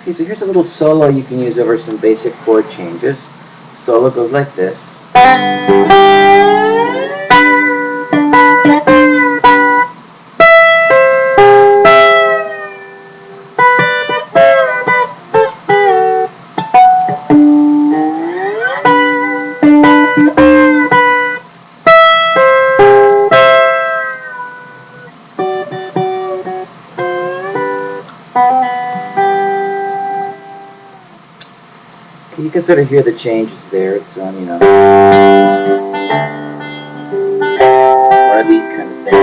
Okay, so here's a little solo you can use over some basic chord changes. Solo goes like this. You can sort of hear the changes there. It's one of these kind of things.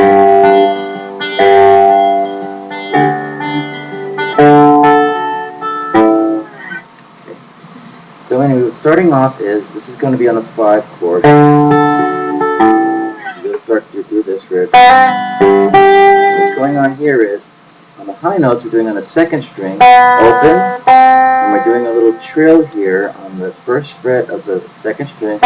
Okay. So anyway, starting off this is going to be on the 5 chord. So you'll start to do this riff. What's going on here is, on the high notes we're doing on the 2nd string, open, and we're doing a little trill here on the 1st fret of the 2nd string.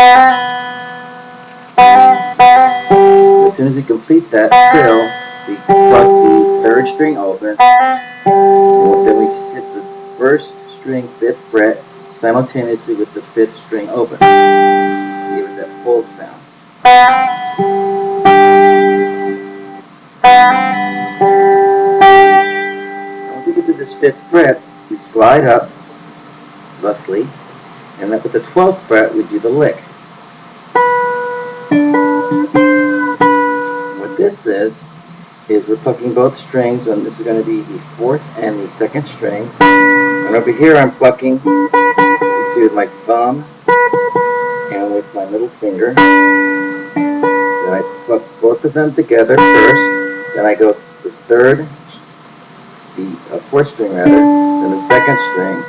As soon as we complete that trill, we pluck the 3rd string open, and then we hit the 1st string 5th fret simultaneously with the 5th string open. Give it that full sound. Once we get to this 5th fret, we slide up thusly, and then with the 12th fret we do the lick. What this is we're plucking both strings, and this is going to be the 4th and the 2nd string. And over here I'm plucking, as you can see, with my thumb and with my middle finger. Then I pluck both of them together first. Then I go the 3rd, the 4th string rather, then the 2nd string.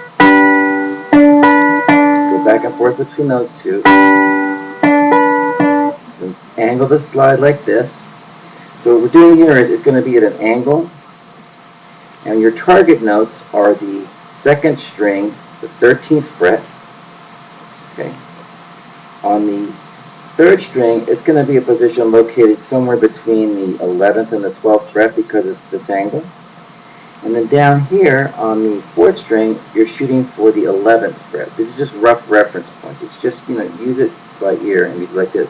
Go back and forth between those two. Then angle the slide like this. So what we're doing here is it's going to be at an angle, and your target notes are the 2nd string, the 13th fret. Okay. On the 3rd string, it's going to be a position located somewhere between the 11th and the 12th fret because it's this angle. And then down here on the 4th string, you're shooting for the 11th fret. This is just rough reference points. It's just, use it by ear and be like this.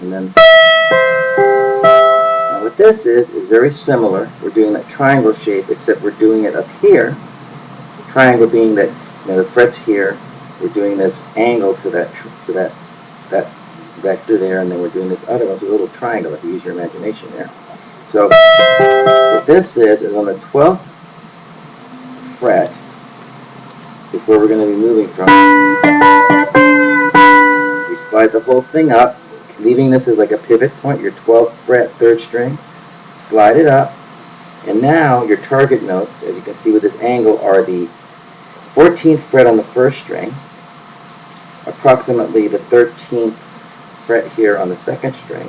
And then, now what this is very similar. We're doing that triangle shape, except we're doing it up here. The triangle being that the fret's here. We're doing this angle to that vector there, and then we're doing this other one. So a little triangle if you use your imagination there. So what this is on the 12th fret is where we're going to be moving from. We slide the whole thing up, leaving this as like a pivot point, your 12th fret 3rd string. Slide it up, and now your target notes, as you can see with this angle, are the 14th fret on the 1st string, approximately the 13th fret here on the 2nd string,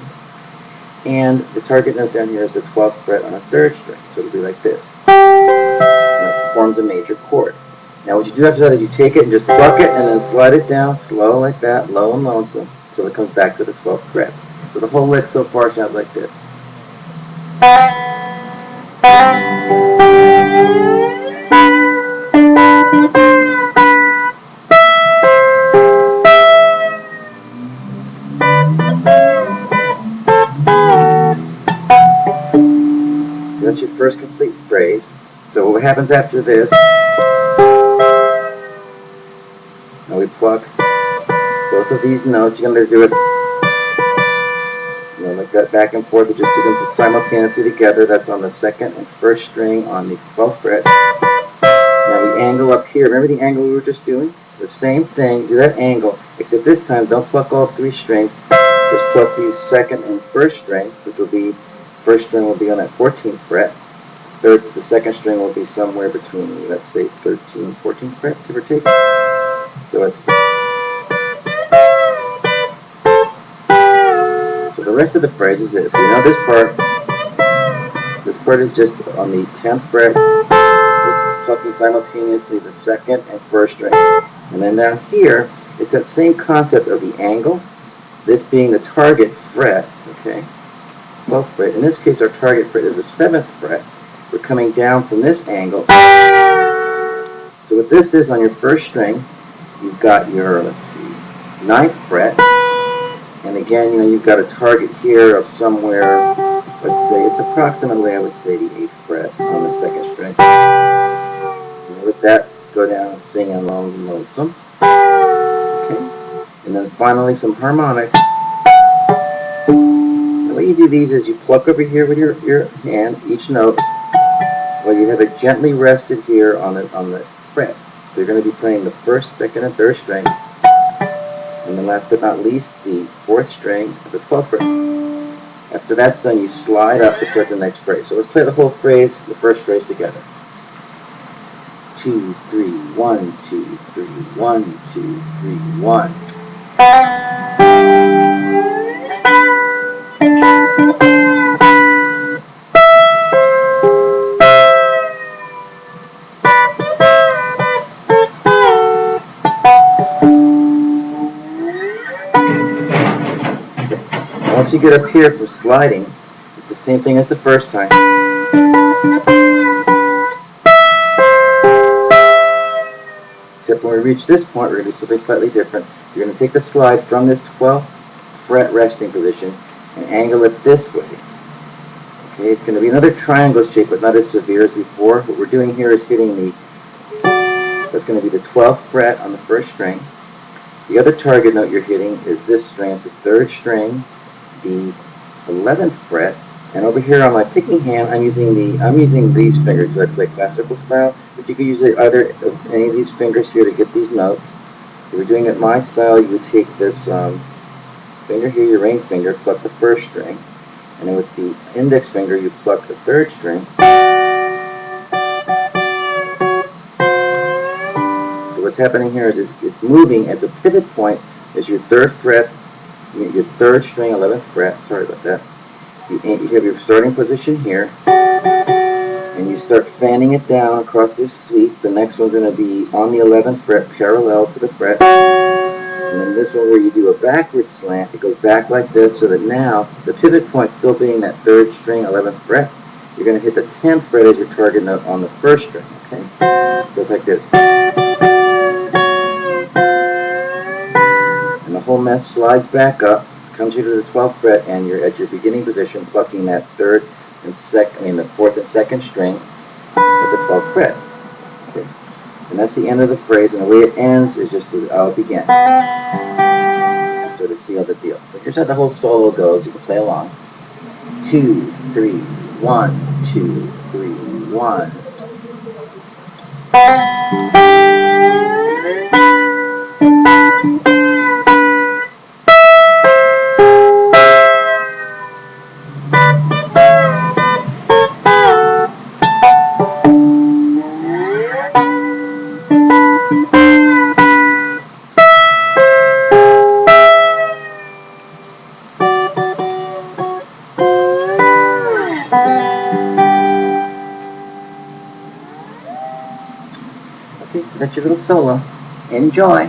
and the target note down here is the 12th fret on the 3rd string. So it'll be like this. And it forms a major chord. Now what you do after that is you take it and just pluck it and then slide it down slow like that, low and lonesome, until it comes back to the 12th fret. So the whole lick so far sounds like this. That's your first complete phrase. So what happens after this, now we pluck both of these notes. You're going to do it like that back and forth. We just do them simultaneously together. That's on the 2nd and 1st string on the 12th fret. Now we angle up here. Remember the angle we were just doing? The same thing, do that angle, except this time don't pluck all 3 strings. Just pluck these 2nd and 1st string, which will be, 1st string will be on that 14th fret. The 2nd string will be somewhere between, let's say, 13 and 14th fret, give or take. So the rest of the phrase is this. We know this part. This part is just on the 10th fret. We're plucking simultaneously the 2nd and 1st string. And then down here, it's that same concept of the angle. This being the target fret, okay, 12th fret. In this case, our target fret is the 7th fret. we're coming down from this angle. So what this is on your first string, you've got your, let's see, 9th fret, and again, you've got a target here of somewhere, let's say, it's approximately, I would say, the 8th fret on the second string. And with that, go down and sing along the lonesome. Okay, and then finally some harmonics. The way you do these is you pluck over here with your hand, each note, while you have it gently rested here on the fret. So you're going to be playing the first, second, and third string, and then last but not least, the 4th string of the 12th fret. After that's done, you slide up to start the next phrase. So let's play the whole phrase, the first phrase together. 2, 3, 1, 2, 3, 1, 2, 3, 1. Once you get up here from sliding, it's the same thing as the first time. Except when we reach this point, we're going to do something slightly different. You're going to take the slide from this 12th fret resting position and angle it this way. Okay, it's going to be another triangle shape, but not as severe as before. What we're doing here is hitting that's going to be the 12th fret on the first string. The other target note you're hitting is this string. It's the 3rd string, the 11th fret, and over here on my picking hand, I'm using these fingers because I play classical style. But you could use either of any of these fingers here to get these notes. If you're doing it my style, you would take this finger here, your ring finger, pluck the 1st string, and then with the index finger, you pluck the 3rd string. So what's happening here is it's moving as a pivot point as your 3rd fret. Your 3rd string, 11th fret, sorry about that. You have your starting position here, and you start fanning it down across this sweep. The next one's going to be on the 11th fret, parallel to the fret. And then this one where you do a backward slant, it goes back like this, so that now the pivot point still being that 3rd string, 11th fret, you're going to hit the 10th fret as your target note on the 1st string, okay? So it's like this. And the whole mess slides back up, comes you to the 12th fret, and you're at your beginning position, plucking that 4th and 2nd string at the 12th fret. Okay. And that's the end of the phrase, and the way it ends is just as how it began. So to seal the deal. So here's how the whole solo goes. You can play along. 2, 3, 1, 2, 3, 1. Okay, so that's your little solo. Enjoy!